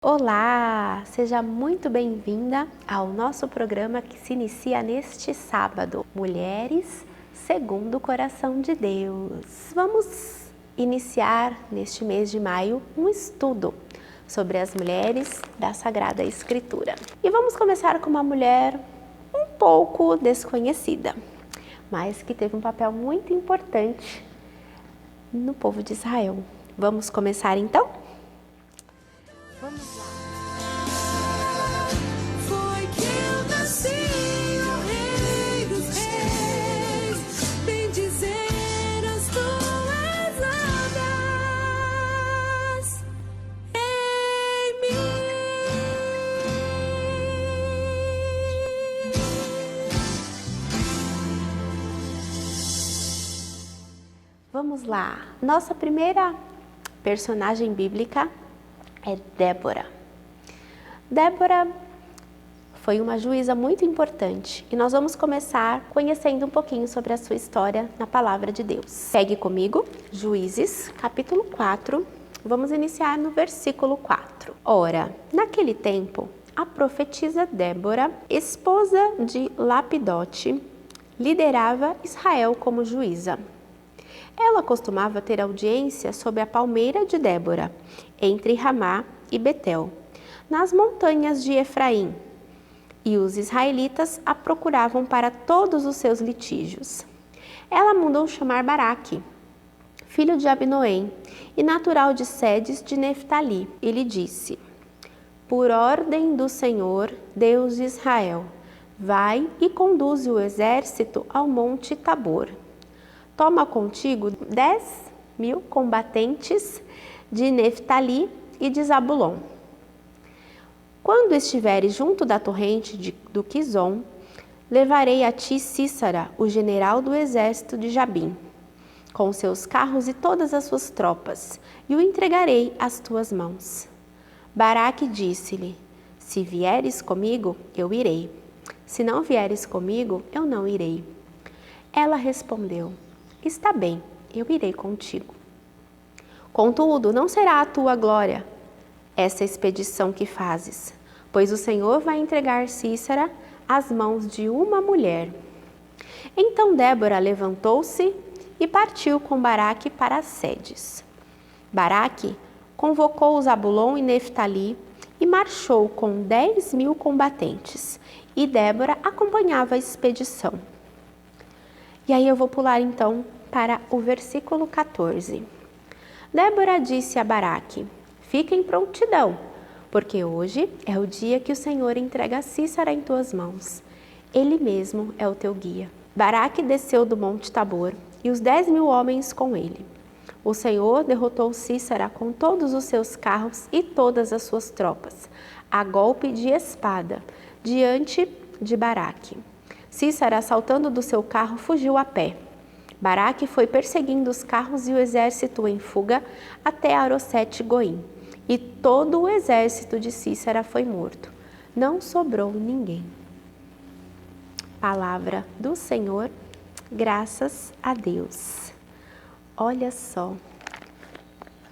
Olá, seja muito bem-vinda ao nosso programa que se inicia neste sábado, Mulheres segundo o Coração de Deus. Vamos iniciar neste mês de maio um estudo sobre as mulheres da Sagrada Escritura. E vamos começar com uma mulher um pouco desconhecida, mas que teve um papel muito importante no povo de Israel. Vamos começar então? Vamos lá. Foi que eu nasci, o Rei dos Reis, bendizer as tuas obras em mim. Vamos lá. Nossa primeira personagem bíblica é Débora. Débora foi uma juíza muito importante e nós vamos começar conhecendo um pouquinho sobre a sua história na Palavra de Deus. Pegue comigo, Juízes, capítulo 4, vamos iniciar no versículo 4. Ora, naquele tempo, a profetisa Débora, esposa de Lapidote, liderava Israel como juíza. Ela costumava ter audiência sob a palmeira de Débora, entre Ramá e Betel, nas montanhas de Efraim, e os israelitas a procuravam para todos os seus litígios. Ela mandou chamar Baraque, filho de Abinoém, e natural de Sedes de Neftali, e lhe disse: por ordem do Senhor, Deus de Israel, vai e conduze o exército ao monte Tabor. Toma contigo 10.000 combatentes de Neftali e de Zabulon. Quando estiveres junto da torrente do Quizon, levarei a ti Sísara, o general do exército de Jabim, com seus carros e todas as suas tropas, e o entregarei às tuas mãos. Baraque disse-lhe: se vieres comigo, eu irei. Se não vieres comigo, eu não irei. Ela respondeu: está bem, eu irei contigo. Contudo, não será a tua glória essa expedição que fazes, pois o Senhor vai entregar Sísara às mãos de uma mulher. Então Débora levantou-se e partiu com Baraque para Sedes. Baraque convocou os Zabulon e Neftali e marchou com 10.000 combatentes, e Débora acompanhava a expedição. E aí eu vou pular então para o versículo 14. Débora disse a Baraque: fica em prontidão, porque hoje é o dia que o Senhor entrega Sísara em tuas mãos. Ele mesmo é o teu guia. Baraque desceu do monte Tabor e os 10.000 homens com ele. O Senhor derrotou Sísara com todos os seus carros e todas as suas tropas, a golpe de espada, diante de Baraque. Sísara, saltando do seu carro, fugiu a pé. Baraque foi perseguindo os carros e o exército em fuga até Arosete-Goim, e todo o exército de Sísara foi morto. Não sobrou ninguém. Palavra do Senhor, graças a Deus. Olha só,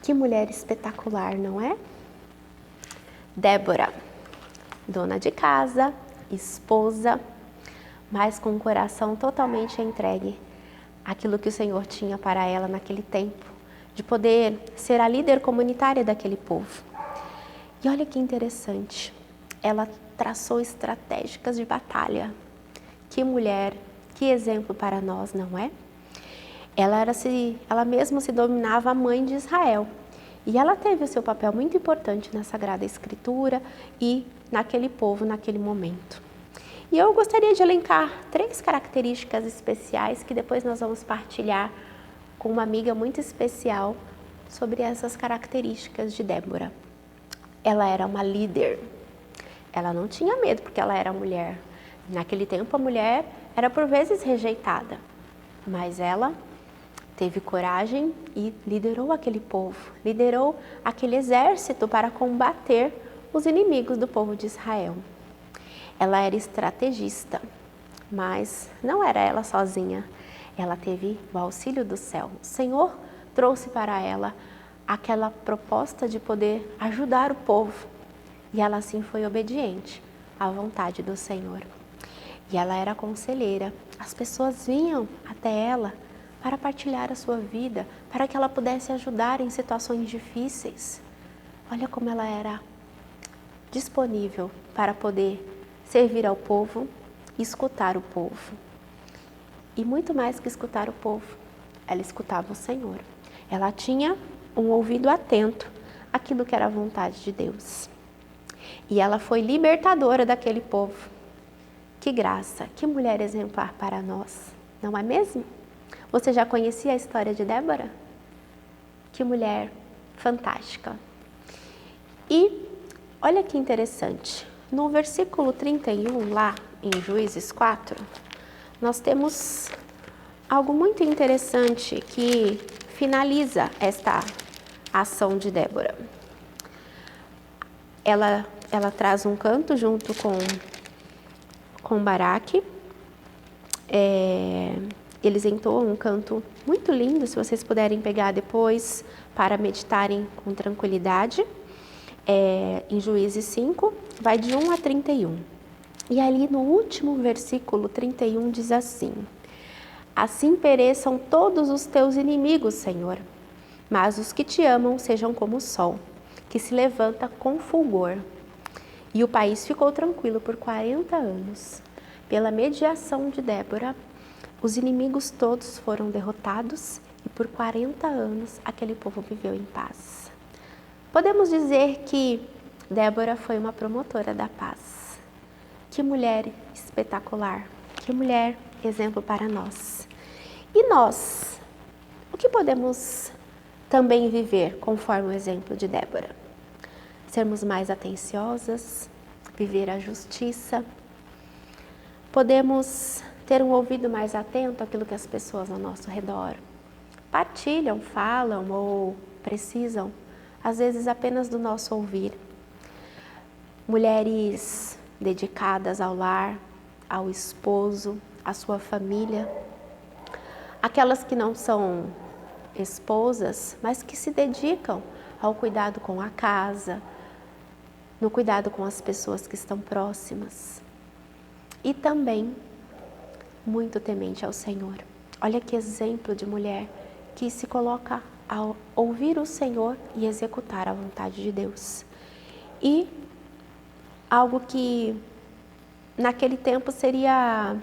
que mulher espetacular, não é? Débora, dona de casa, esposa, mas com o coração totalmente entregue àquilo que o Senhor tinha para ela naquele tempo, de poder ser a líder comunitária daquele povo. E olha que interessante, ela traçou estratégicas de batalha. Que mulher, que exemplo para nós, não é? Ela mesma se dominava a mãe de Israel. E ela teve o seu papel muito importante na Sagrada Escritura e naquele povo, naquele momento. E eu gostaria de elencar 3 características especiais que depois nós vamos partilhar com uma amiga muito especial sobre essas características de Débora. Ela era uma líder. Ela não tinha medo porque ela era mulher. Naquele tempo a mulher era por vezes rejeitada, mas ela teve coragem e liderou aquele povo, liderou aquele exército para combater os inimigos do povo de Israel. Ela era estrategista, mas não era ela sozinha. Ela teve o auxílio do céu. O Senhor trouxe para ela aquela proposta de poder ajudar o povo. E ela assim foi obediente à vontade do Senhor. E ela era conselheira. As pessoas vinham até ela para partilhar a sua vida, para que ela pudesse ajudar em situações difíceis. Olha como ela era disponível para poder servir ao povo e escutar o povo. E muito mais que escutar o povo, ela escutava o Senhor. Ela tinha um ouvido atento àquilo que era a vontade de Deus. E ela foi libertadora daquele povo. Que graça, que mulher exemplar para nós, não é mesmo? Você já conhecia a história de Débora? Que mulher fantástica. E olha que interessante, no versículo 31, lá em Juízes 4, nós temos algo muito interessante que finaliza esta ação de Débora. Ela traz um canto junto com Baraque. Eles entoam um canto muito lindo, se vocês puderem pegar depois para meditarem com tranquilidade. Em Juízes 5, vai de 1 a 31. E ali no último versículo 31 diz assim: assim pereçam todos os teus inimigos, Senhor, mas os que te amam sejam como o sol, que se levanta com fulgor. E o país ficou tranquilo por 40 anos. Pela mediação de Débora, os inimigos todos foram derrotados e por 40 anos aquele povo viveu em paz. Podemos dizer que Débora foi uma promotora da paz. Que mulher espetacular, que mulher exemplo para nós. E nós, o que podemos também viver conforme o exemplo de Débora? Sermos mais atenciosas, viver a justiça. Podemos ter um ouvido mais atento àquilo que as pessoas ao nosso redor partilham, falam ou precisam, às vezes apenas do nosso ouvir. Mulheres dedicadas ao lar, ao esposo, à sua família. Aquelas que não são esposas, mas que se dedicam ao cuidado com a casa, no cuidado com as pessoas que estão próximas. E também muito temente ao Senhor. Olha que exemplo de mulher que se coloca ao ouvir o Senhor e executar a vontade de Deus. E algo que naquele tempo seria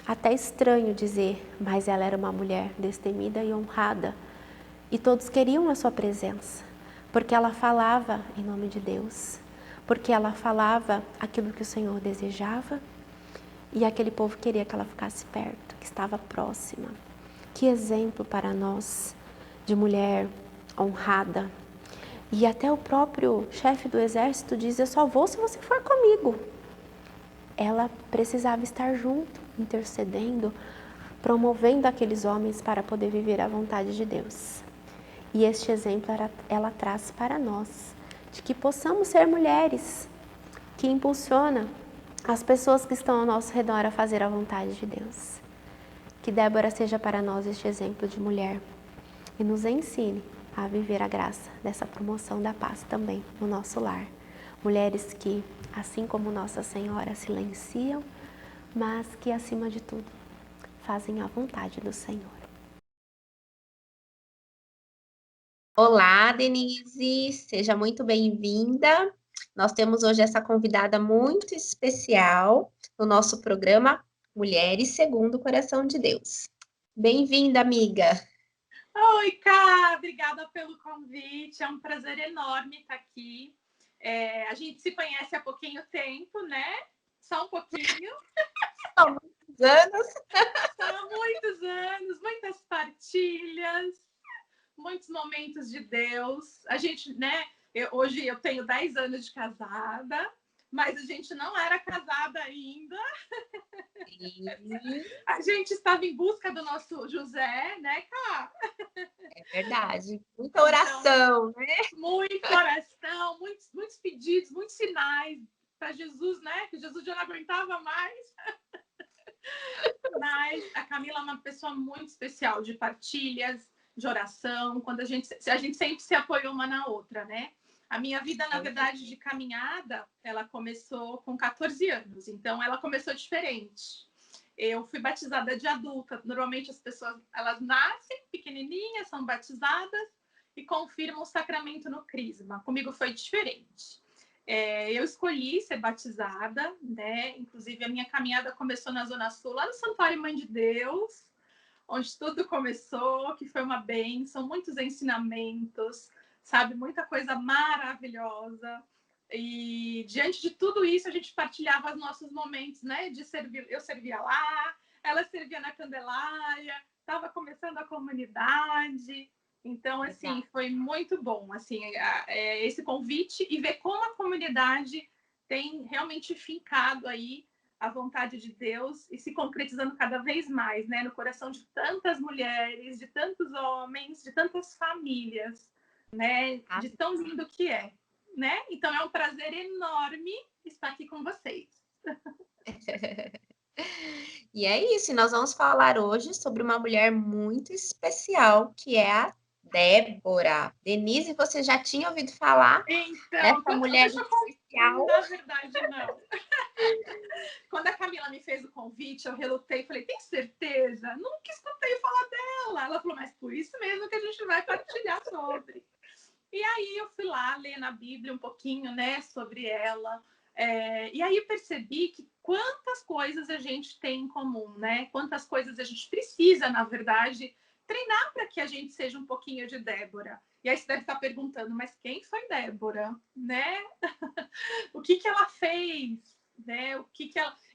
até estranho dizer, mas ela era uma mulher destemida e honrada. E todos queriam a sua presença, porque ela falava em nome de Deus, porque ela falava aquilo que o Senhor desejava e aquele povo queria que ela ficasse perto, que estava próxima. Que exemplo para nós de mulher honrada. E até o próprio chefe do exército diz: eu só vou se você for comigo. Ela precisava estar junto, intercedendo, promovendo aqueles homens para poder viver a vontade de Deus. E este exemplo ela traz para nós, de que possamos ser mulheres que impulsionam as pessoas que estão ao nosso redor a fazer a vontade de Deus. Que Débora seja para nós este exemplo de mulher e nos ensine a viver a graça dessa promoção da paz também no nosso lar. Mulheres que, assim como Nossa Senhora, silenciam, mas que, acima de tudo, fazem a vontade do Senhor. Olá, Denise, seja muito bem-vinda. Nós temos hoje essa convidada muito especial no nosso programa Mulheres Segundo o Coração de Deus. Bem-vinda, amiga. Oi, Cá, obrigada pelo convite, é um prazer enorme estar aqui. A gente se conhece há pouquinho tempo, né? Só um pouquinho. Há muitos anos. Há muitos anos, muitas partilhas, muitos momentos de Deus. A gente, né? Hoje eu tenho 10 anos de casada, mas a gente não era casada ainda. Sim. A gente estava em busca do nosso José, né, Cá? É verdade. Muita oração, né? Muita oração, muitos pedidos, muitos sinais para Jesus, né? Que Jesus já não aguentava mais. Mas a Camila é uma pessoa muito especial de partilhas, de oração, quando a gente sempre se apoiou uma na outra, né? A minha vida, na verdade, de caminhada, ela começou com 14 anos, então ela começou diferente. Eu fui batizada de adulta. Normalmente as pessoas, elas nascem pequenininhas, são batizadas e confirmam o sacramento no crisma. Comigo foi diferente. Eu escolhi ser batizada, né? Inclusive a minha caminhada começou na Zona Sul, lá no Santuário Mãe de Deus, onde tudo começou, que foi uma bênção, muitos ensinamentos, sabe? Muita coisa maravilhosa. E diante de tudo isso, a gente partilhava os nossos momentos, né? De servir, eu servia lá, ela servia na Candelária, estava começando a comunidade. Então, assim, foi muito bom, assim, esse convite e ver como a comunidade tem realmente fincado aí a vontade de Deus e se concretizando cada vez mais, né, no coração de tantas mulheres, de tantos homens, de tantas famílias, né, de tão lindo que é, né? Então é um prazer enorme estar aqui com vocês. E é isso, e nós vamos falar hoje sobre uma mulher muito especial, que é a Débora. Denise, você já tinha ouvido falar Então, dessa mulher especial? na verdade, não. Quando a Camila me fez o convite, eu relutei, falei, tem certeza? Nunca escutei falar dela. Ela falou, mas por isso mesmo que a gente vai partilhar sobre. E aí eu fui lá ler na Bíblia um pouquinho, né, sobre ela. E aí eu percebi que quantas coisas a gente tem em comum, né? Quantas coisas a gente precisa, na verdade, treinar para que a gente seja um pouquinho de Débora. E aí você deve estar perguntando, mas quem foi Débora, né? O que ela fez, né?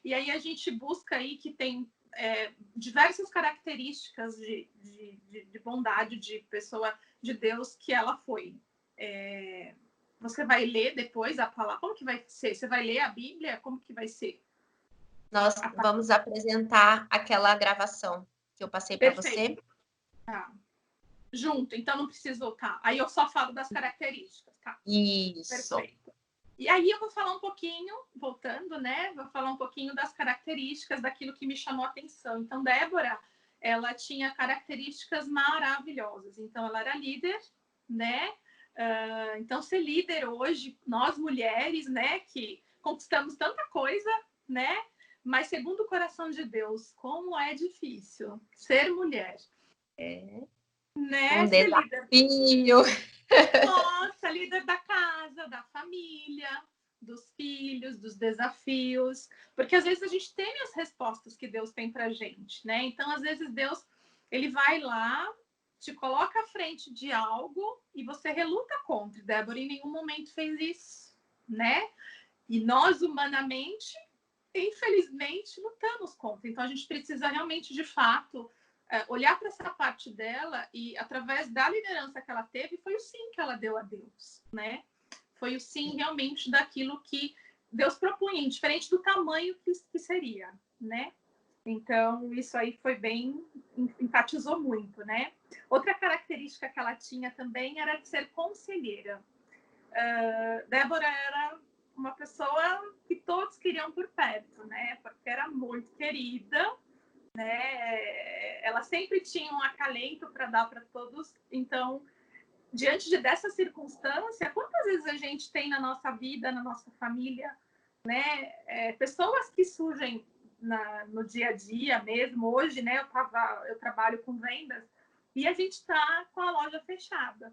E aí a gente busca aí que tem diversas características de bondade, de pessoa de Deus que ela foi. Você vai ler depois a palavra? Como que vai ser? Você vai ler a Bíblia? Como que vai ser? Nós vamos apresentar aquela gravação que eu passei para você. Tá. Junto, então não preciso voltar. Aí eu só falo das características, tá? Isso. Perfeito. E aí eu vou falar um pouquinho, voltando, né? Vou falar um pouquinho das características daquilo que me chamou a atenção. Então, Débora, ela tinha características maravilhosas. Então, ela era líder, né? Então, ser líder hoje, nós mulheres, né? Que conquistamos tanta coisa, né? Mas segundo o coração de Deus, como é difícil ser mulher. Né? Um Ser líder. desafio. Nossa, líder da casa, da família, dos filhos, dos desafios, porque às vezes a gente tem as respostas que Deus tem pra gente, né? Então, às vezes Deus, ele vai lá, te coloca à frente de algo e você reluta contra. Débora em nenhum momento fez isso, né? E nós, humanamente, infelizmente, lutamos contra. Então, a gente precisa realmente, de fato, olhar para essa parte dela e, através da liderança que ela teve, foi o sim que ela deu a Deus, né? Foi o sim, realmente, daquilo que Deus propunha, diferente do tamanho que seria, né? Então, isso aí foi bem... enfatizou muito, né? Outra característica que ela tinha também era de ser conselheira. Débora era uma pessoa que todos queriam por perto, né? Porque era muito querida, né? Ela sempre tinha um acalento para dar para todos. Então, diante dessa circunstância, quantas vezes a gente tem na nossa vida, na nossa família, né? Pessoas que surgem no dia a dia mesmo. Hoje, né? Eu trabalho com vendas e a gente está com a loja fechada.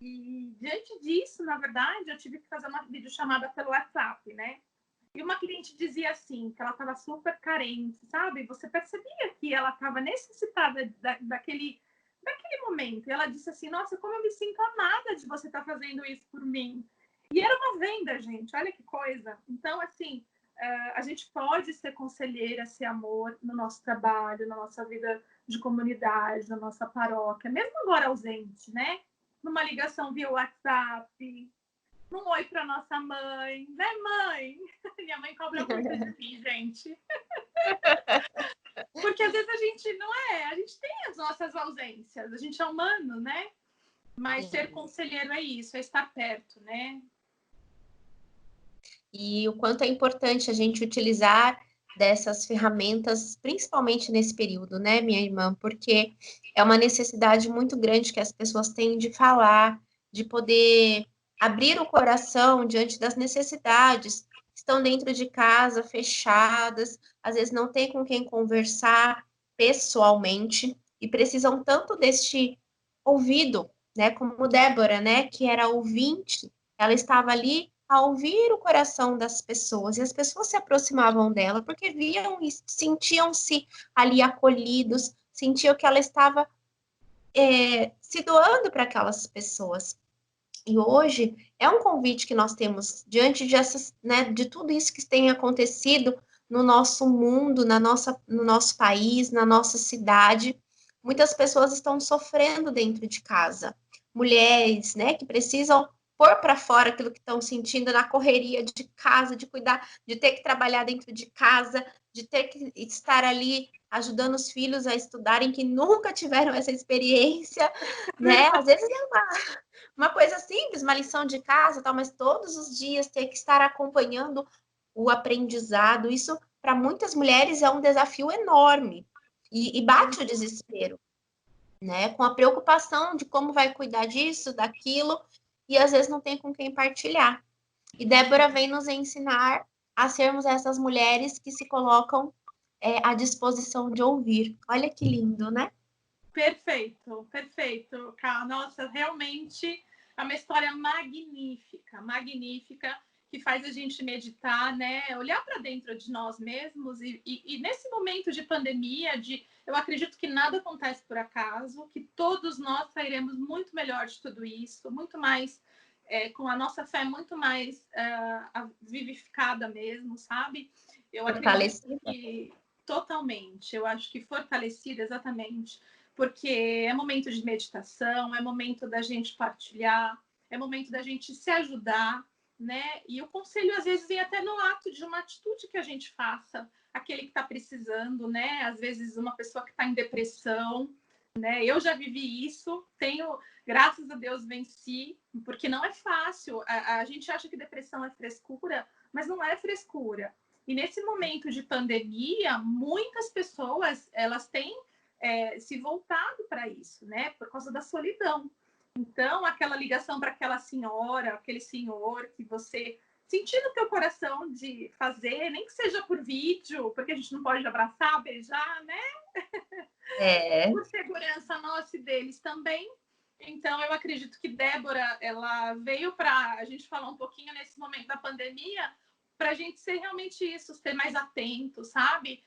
E diante disso, na verdade, eu tive que fazer uma videochamada pelo WhatsApp, né? E uma cliente dizia assim, que ela estava super carente, sabe? Você percebia que ela estava necessitada daquele momento. E ela disse assim, nossa, como eu me sinto amada de você estar fazendo isso por mim. E era uma venda, gente, olha que coisa. Então, assim, a gente pode ser conselheira, ser amor no nosso trabalho, na nossa vida de comunidade, na nossa paróquia, mesmo agora ausente, né? Numa ligação via WhatsApp, num oi para nossa mãe, né, mãe? Minha mãe cobra muito de mim, gente. Porque às vezes a gente a gente tem as nossas ausências, a gente é humano, né? Mas ser conselheiro é isso, é estar perto, né? E o quanto é importante a gente utilizar dessas ferramentas, principalmente nesse período, né, minha irmã? Porque é uma necessidade muito grande que as pessoas têm de falar, de poder abrir o coração diante das necessidades, estão dentro de casa, fechadas, às vezes não tem com quem conversar pessoalmente e precisam tanto deste ouvido, né? Como Débora, né? Que era ouvinte, ela estava ali a ouvir o coração das pessoas e as pessoas se aproximavam dela porque viam e sentiam-se ali acolhidos, sentiam que ela estava se doando para aquelas pessoas. E hoje é um convite que nós temos diante de, né, de tudo isso que tem acontecido no nosso mundo, no nosso país, na nossa cidade. Muitas pessoas estão sofrendo dentro de casa. Mulheres, né, que precisam pôr para fora aquilo que estão sentindo na correria de casa, de cuidar, de ter que trabalhar dentro de casa, de ter que estar ali ajudando os filhos a estudarem que nunca tiveram essa experiência, né? Às vezes é uma coisa simples, uma lição de casa, tal, mas todos os dias ter que estar acompanhando o aprendizado, isso para muitas mulheres é um desafio enorme. E bate o desespero, né? Com a preocupação de como vai cuidar disso, daquilo, e às vezes não tem com quem partilhar. E Débora vem nos ensinar a sermos essas mulheres que se colocam à disposição de ouvir. Olha que lindo, né? Perfeito, perfeito, Ká. Nossa, realmente é uma história magnífica, magnífica, que faz a gente meditar, né? Olhar para dentro de nós mesmos e nesse momento de pandemia, eu acredito que nada acontece por acaso, que todos nós sairemos muito melhor de tudo isso, muito mais com a nossa fé muito mais vivificada mesmo, sabe? Eu acredito que totalmente, eu acho que fortalecida exatamente, porque é momento de meditação, é momento da gente partilhar, é momento da gente se ajudar, né? E o conselho às vezes vem até no ato de uma atitude que a gente faça, aquele que está precisando, né? Às vezes uma pessoa que está em depressão, né? Eu já vivi isso, tenho, graças a Deus, venci, porque não é fácil. A gente acha que depressão é frescura, mas não é frescura. E nesse momento de pandemia, muitas pessoas elas têm se voltado para isso, né? Por causa da solidão. Então, aquela ligação para aquela senhora, aquele senhor que você sentir no teu coração de fazer, nem que seja por vídeo, porque a gente não pode abraçar, beijar, né? Por segurança nossa e deles também. Então, eu acredito que Débora, ela veio para a gente falar um pouquinho nesse momento da pandemia, para a gente ser realmente isso, ser mais atento, sabe?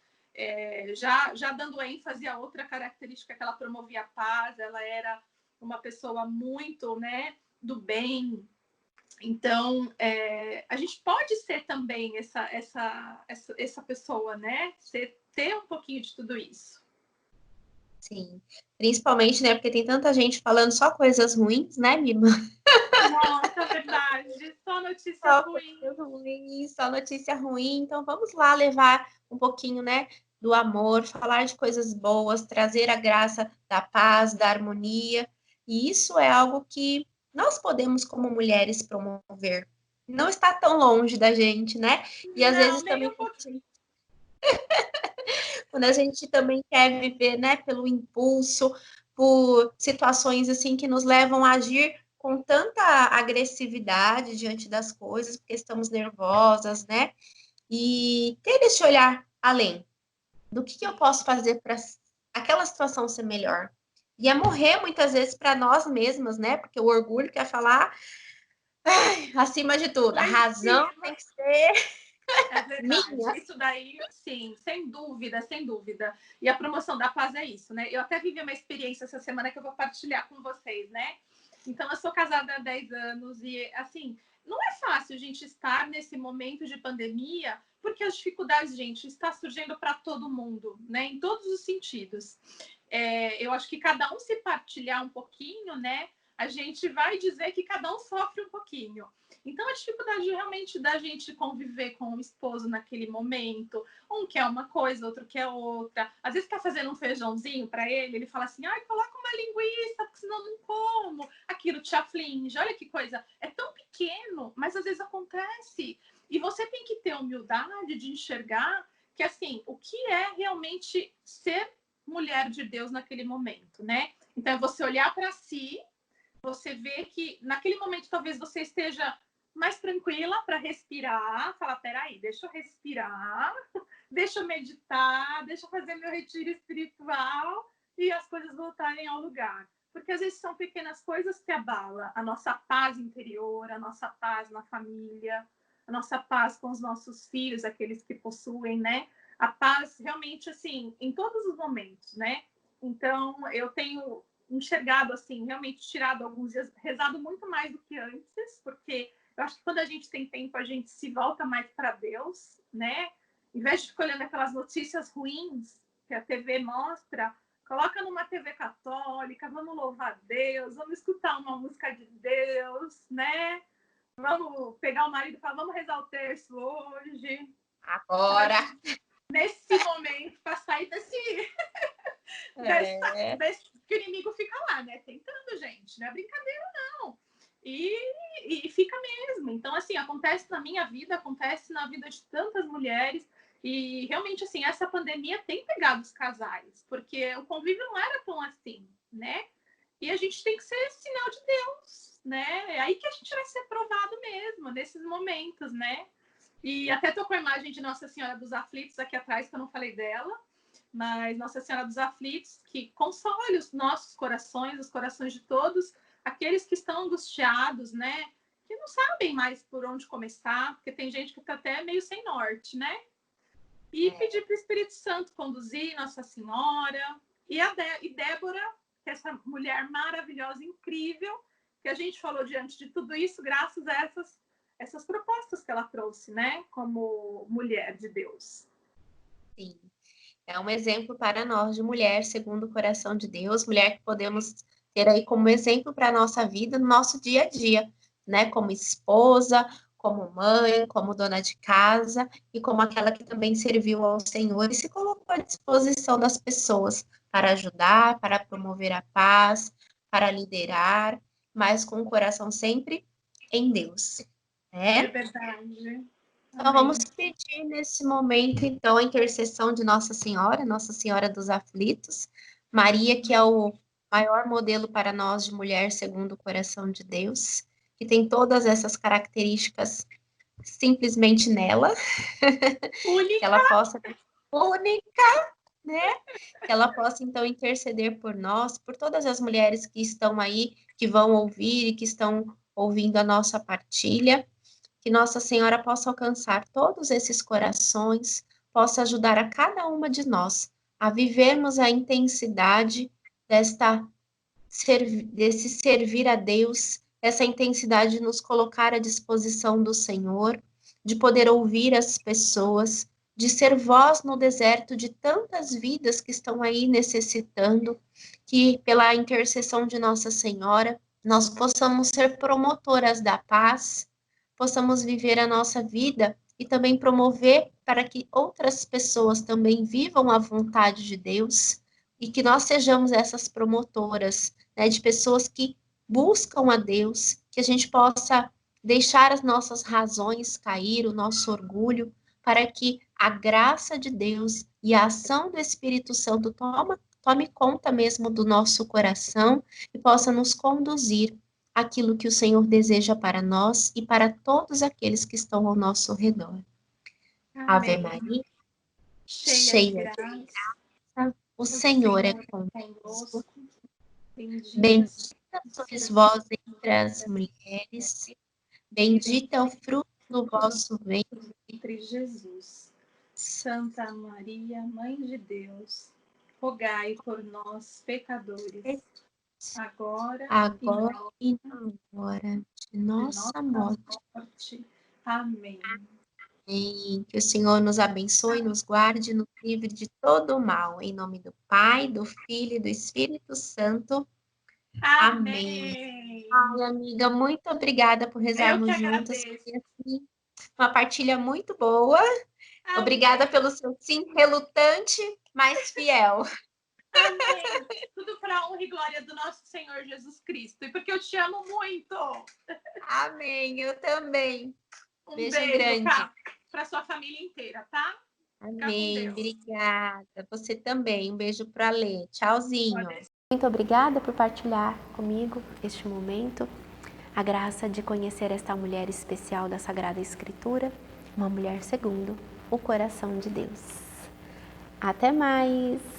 Já dando ênfase a outra característica que ela promovia a paz, ela era uma pessoa muito, né, do bem. Então, a gente pode ser também essa pessoa, né? Ter um pouquinho de tudo isso. Sim, principalmente, né, porque tem tanta gente falando só coisas ruins, né, Mima? Nossa, verdade. Só notícia Só ruim. coisa ruim, só notícia ruim. Então vamos lá levar um pouquinho, né, do amor, falar de coisas boas, trazer a graça da paz, da harmonia. E isso é algo que nós podemos, como mulheres, promover. Não está tão longe da gente, né? E às Não, vezes nem também um pouquinho. quando a gente também quer viver, né, pelo impulso, por situações assim que nos levam a agir com tanta agressividade diante das coisas, porque estamos nervosas, né? E ter esse olhar além do que eu posso fazer para aquela situação ser melhor. E é morrer muitas vezes para nós mesmas, né? Porque o orgulho quer falar acima de tudo. A Lá em razão cima. tem que ser É verdade. minha. Isso daí, sim, sem dúvida, sem dúvida. E a promoção da paz é isso, né? Eu até vivi uma experiência essa semana que eu vou partilhar com vocês, né? Então, eu sou casada há 10 anos e, assim, não é fácil a gente estar nesse momento de pandemia, porque as dificuldades, gente, está surgindo para todo mundo, né? Em todos os sentidos. Eu acho que cada um se partilhar um pouquinho, né? A gente vai dizer que cada um sofre um pouquinho. Então, a dificuldade realmente da gente conviver com o esposo naquele momento, um quer uma coisa, outro quer outra. Às vezes está fazendo um feijãozinho para ele, ele fala assim, ai, coloca uma linguiça, porque senão não como. Aquilo te aflige, olha que coisa. É tão pequeno, mas às vezes acontece. E você tem que ter humildade de enxergar que, assim, o que é realmente ser mulher de Deus naquele momento, né? Então, é você olhar para si, você vê que naquele momento talvez você esteja mais tranquila para respirar, falar, peraí, deixa eu respirar, deixa eu meditar, deixa eu fazer meu retiro espiritual e as coisas voltarem ao lugar. Porque às vezes são pequenas coisas que abalam a nossa paz interior, a nossa paz na família, a nossa paz com os nossos filhos, aqueles que possuem, né? A paz realmente, assim, em todos os momentos, né? Então, eu tenho enxergado, assim, realmente tirado alguns dias, rezado muito mais do que antes, porque eu acho que quando a gente tem tempo, a gente se volta mais para Deus, né? Em vez de ficar olhando aquelas notícias ruins que a TV mostra, coloca numa TV católica, vamos louvar Deus, vamos escutar uma música de Deus, né? Vamos pegar o marido e falar, vamos rezar o terço hoje. Agora. Nesse momento, para sair desse que o inimigo fica lá, né? Tentando, gente. Não é brincadeira, não. E fica mesmo. Então, assim, acontece na minha vida, acontece na vida de tantas mulheres. E realmente, assim, essa pandemia tem pegado os casais, porque o convívio não era tão assim, né? E a gente tem que ser sinal de Deus, né? É aí que a gente vai ser provado mesmo, nesses momentos, né? E até tô com a imagem de Nossa Senhora dos Aflitos aqui atrás, que eu não falei dela, mas Nossa Senhora dos Aflitos, que console os nossos corações, os corações de todos aqueles que estão angustiados, né? Que não sabem mais por onde começar, porque tem gente que está até meio sem norte, né? E pedir para o Espírito Santo conduzir, Nossa Senhora, e Débora, que é essa mulher maravilhosa, incrível, que a gente falou diante de tudo isso, graças a essas propostas que ela trouxe, né? Como mulher de Deus. Sim. É um exemplo para nós de mulher segundo o coração de Deus, mulher que podemos ter aí como exemplo para a nossa vida, no nosso dia a dia, né? Como esposa, como mãe, como dona de casa e como aquela que também serviu ao Senhor e se colocou à disposição das pessoas para ajudar, para promover a paz, para liderar, mas com o coração sempre em Deus, É né? verdade. Então, Amém. vamos pedir nesse momento, então, a intercessão de Nossa Senhora dos Aflitos, Maria, que é o maior modelo para nós de mulher segundo o coração de Deus, que tem todas essas características simplesmente nela, que Única. ela possa ser única, né? Que ela possa, então, interceder por nós, por todas as mulheres que estão aí, que vão ouvir e que estão ouvindo a nossa partilha. Que Nossa Senhora possa alcançar todos esses corações, possa ajudar a cada uma de nós a vivermos a intensidade desse servir a Deus, essa intensidade de nos colocar à disposição do Senhor, de poder ouvir as pessoas, de ser voz no deserto de tantas vidas que estão aí necessitando, que pela intercessão de Nossa Senhora, nós possamos ser promotoras da paz, possamos viver a nossa vida e também promover para que outras pessoas também vivam a vontade de Deus e que nós sejamos essas promotoras, né, de pessoas que buscam a Deus, que a gente possa deixar as nossas razões cair, o nosso orgulho, para que a graça de Deus e a ação do Espírito Santo tome conta mesmo do nosso coração e possa nos conduzir aquilo que o Senhor deseja para nós e para todos aqueles que estão ao nosso redor. Ave Amém. Maria, Cheia de cheia de graça. graça, o O Senhor é Senhor é convosco. convosco. Bendita Bendita sois vós entre as mulheres, bendito é o fruto do vosso ventre. entre Jesus. Santa Maria, Mãe de Deus, rogai por nós, pecadores, agora Agora e na hora de e de nossa nossa morte. morte. Amém. Amém. Que o Senhor nos abençoe, nos guarde, nos livre de todo o mal. Em nome do Pai, do Filho e do Espírito Santo. Amém. Amém. Ai, amiga, muito obrigada por Eu que rezarmos juntas. agradeço. Foi, assim, uma partilha muito boa. Obrigada Amém. pelo seu sim relutante, mas fiel. Amém. Tudo para a honra e glória do nosso Senhor Jesus Cristo. E porque eu te amo muito. Amém, eu também. Um Beijo beijo grande. para sua família inteira, tá? Fica com Amém, Deus. obrigada. Você também. Um beijo para Lê. Tchauzinho. Pode Muito obrigada por partilhar comigo este momento, a graça de conhecer esta mulher especial da Sagrada Escritura, uma mulher segundo o coração de Deus. Até mais!